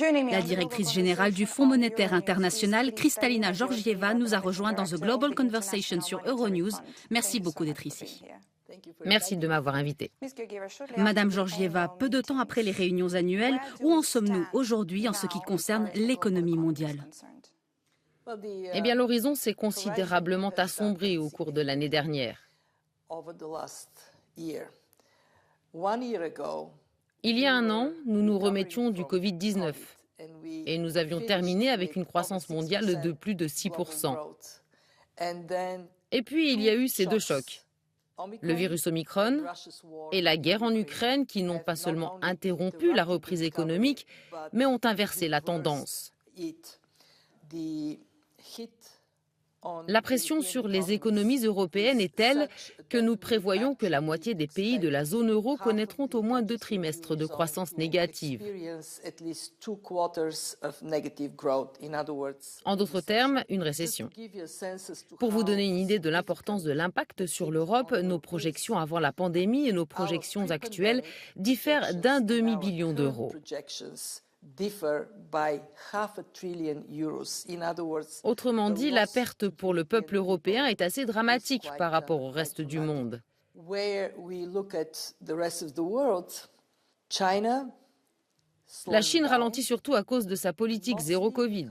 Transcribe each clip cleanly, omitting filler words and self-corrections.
La directrice générale du Fonds monétaire international, Kristalina Georgieva, nous a rejoints dans The Global Conversation sur Euronews. Merci beaucoup d'être ici. Merci de m'avoir invité. Madame Georgieva, peu de temps après les réunions annuelles, où en sommes-nous aujourd'hui en ce qui concerne l'économie mondiale? Eh bien, l'horizon s'est considérablement assombri au cours de l'année dernière. Il y a un an, nous nous remettions du Covid-19 et nous avions terminé avec une croissance mondiale de plus de 6%. Et puis, il y a eu ces deux chocs. Le virus Omicron et la guerre en Ukraine qui n'ont pas seulement interrompu la reprise économique, mais ont inversé la tendance. La pression sur les économies européennes est telle que nous prévoyons que la moitié des pays de la zone euro connaîtront au moins 2 trimestres de croissance négative. En d'autres termes, une récession. Pour vous donner une idée de l'importance de l'impact sur l'Europe, nos projections avant la pandémie et nos projections actuelles diffèrent d'1 demi-billion d'euros. Autrement dit, la perte pour le peuple européen est assez dramatique par rapport au reste du monde. La Chine ralentit surtout à cause de sa politique zéro Covid.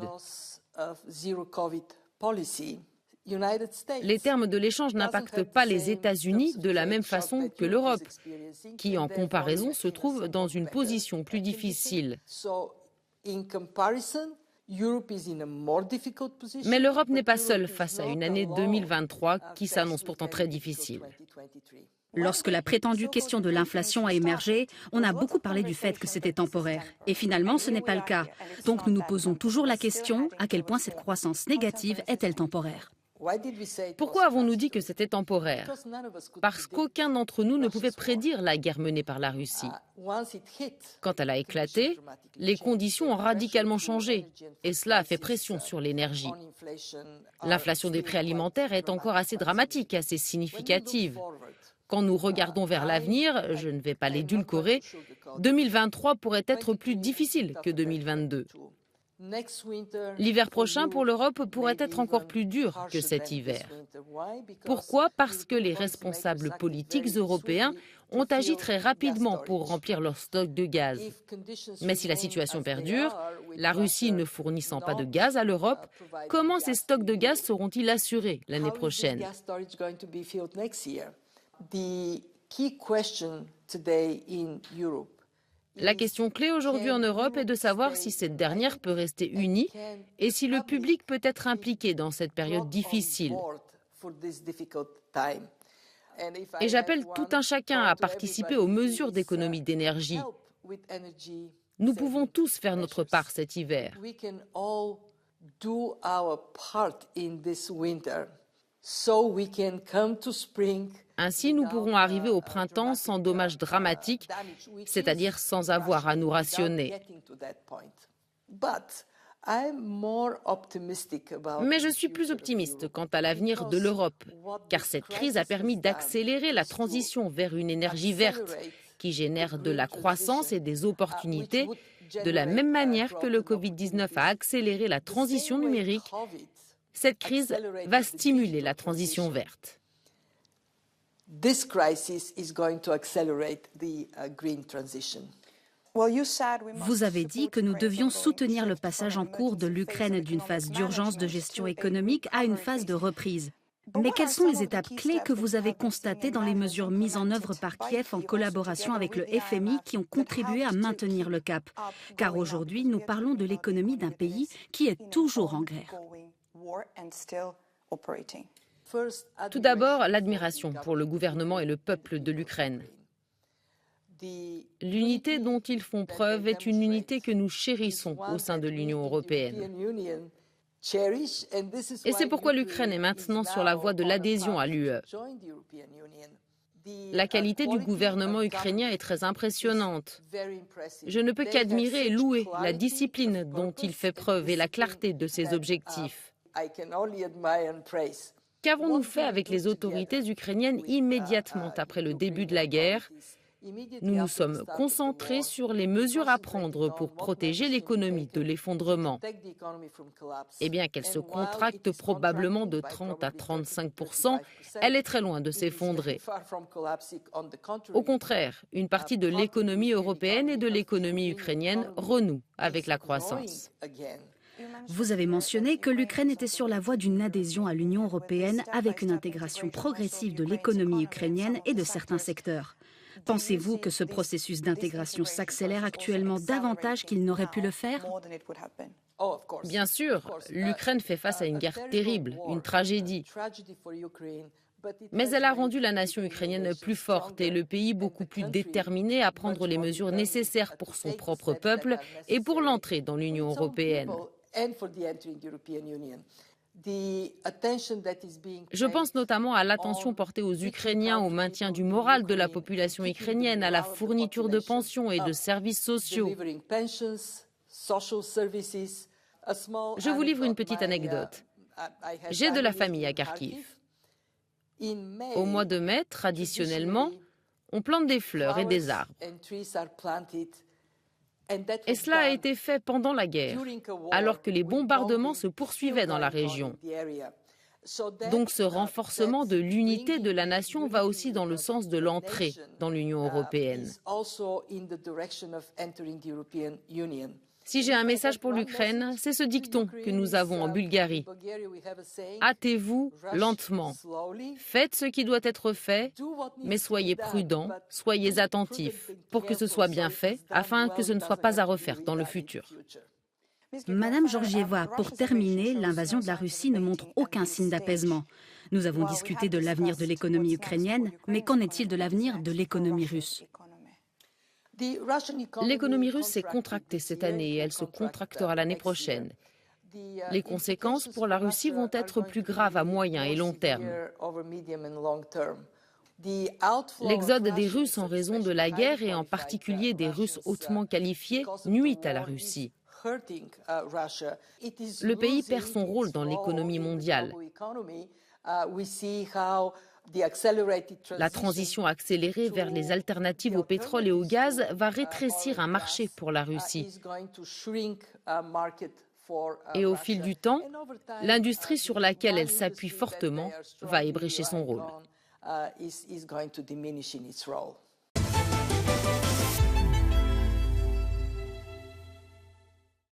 Les termes de l'échange n'impactent pas les États-Unis de la même façon que l'Europe, qui, en comparaison, se trouve dans une position plus difficile. Mais l'Europe n'est pas seule face à une année 2023 qui s'annonce pourtant très difficile. Lorsque la prétendue question de l'inflation a émergé, on a beaucoup parlé du fait que c'était temporaire. Et finalement, ce n'est pas le cas. Donc nous nous posons toujours la question, à quel point cette croissance négative est-elle temporaire ? Pourquoi avons-nous dit que c'était temporaire? Parce qu'aucun d'entre nous ne pouvait prédire la guerre menée par la Russie. Quand elle a éclaté, les conditions ont radicalement changé et cela a fait pression sur l'énergie. L'inflation des prix alimentaires est encore assez dramatique, assez significative. Quand nous regardons vers l'avenir, je ne vais pas l'édulcorer, 2023 pourrait être plus difficile que 2022. L'hiver prochain pour l'Europe pourrait être encore plus dur que cet hiver. Pourquoi? Parce que les responsables politiques européens ont agi très rapidement pour remplir leurs stocks de gaz. Mais si la situation perdure, la Russie ne fournissant pas de gaz à l'Europe, comment ces stocks de gaz seront-ils assurés l'année prochaine? La question clé aujourd'hui en Europe est de savoir si cette dernière peut rester unie et si le public peut être impliqué dans cette période difficile. Et j'appelle tout un chacun à participer aux mesures d'économie d'énergie. Nous pouvons tous faire notre part cet hiver. Ainsi, nous pourrons arriver au printemps sans dommages dramatiques, c'est-à-dire sans avoir à nous rationner. Mais je suis plus optimiste quant à l'avenir de l'Europe, car cette crise a permis d'accélérer la transition vers une énergie verte qui génère de la croissance et des opportunités, de la même manière que le Covid-19 a accéléré la transition numérique. Cette crise va stimuler la transition verte. Vous avez dit que nous devions soutenir le passage en cours de l'Ukraine d'une phase d'urgence de gestion économique à une phase de reprise. Mais quelles sont les étapes clés que vous avez constatées dans les mesures mises en œuvre par Kiev en collaboration avec le FMI qui ont contribué à maintenir le cap? Car aujourd'hui, nous parlons de l'économie d'un pays qui est toujours en guerre. Tout d'abord, l'admiration pour le gouvernement et le peuple de l'Ukraine. L'unité dont ils font preuve est une unité que nous chérissons au sein de l'Union européenne. Et c'est pourquoi l'Ukraine est maintenant sur la voie de l'adhésion à l'UE. La qualité du gouvernement ukrainien est très impressionnante. Je ne peux qu'admirer et louer la discipline dont il fait preuve et la clarté de ses objectifs. Qu'avons-nous fait avec les autorités ukrainiennes immédiatement après le début de la guerre? Nous nous sommes concentrés sur les mesures à prendre pour protéger l'économie de l'effondrement. Et bien qu'elle se contracte probablement de 30 à 35%, elle est très loin de s'effondrer. Au contraire, une partie de l'économie européenne et de l'économie ukrainienne renoue avec la croissance. Vous avez mentionné que l'Ukraine était sur la voie d'une adhésion à l'Union européenne avec une intégration progressive de l'économie ukrainienne et de certains secteurs. Pensez-vous que ce processus d'intégration s'accélère actuellement davantage qu'il n'aurait pu le faire? Bien sûr, l'Ukraine fait face à une guerre terrible, une tragédie. Mais elle a rendu la nation ukrainienne plus forte et le pays beaucoup plus déterminé à prendre les mesures nécessaires pour son propre peuple et pour l'entrée dans l'Union européenne. Je pense notamment à l'attention portée aux Ukrainiens, au maintien du moral de la population ukrainienne, à la fourniture de pensions et de services sociaux. Je vous livre une petite anecdote. J'ai de la famille à Kharkiv. Au mois de mai, traditionnellement, on plante des fleurs et des arbres. Et cela a été fait pendant la guerre, alors que les bombardements se poursuivaient dans la région. Donc ce renforcement de l'unité de la nation va aussi dans le sens de l'entrée dans l'Union européenne. Si j'ai un message pour l'Ukraine, c'est ce dicton que nous avons en Bulgarie. Hâtez-vous lentement. Faites ce qui doit être fait, mais soyez prudents, soyez attentifs pour que ce soit bien fait, afin que ce ne soit pas à refaire dans le futur. Madame Georgieva, pour terminer, l'invasion de la Russie ne montre aucun signe d'apaisement. Nous avons discuté de l'avenir de l'économie ukrainienne, mais qu'en est-il de l'avenir de l'économie russe? L'économie russe s'est contractée cette année et elle se contractera l'année prochaine. Les conséquences pour la Russie vont être plus graves à moyen et long terme. L'exode des Russes en raison de la guerre et en particulier des Russes hautement qualifiés nuit à la Russie. Le pays perd son rôle dans l'économie mondiale. La transition accélérée vers les alternatives au pétrole et au gaz va rétrécir un marché pour la Russie. Et au fil du temps, l'industrie sur laquelle elle s'appuie fortement va ébrécher son rôle.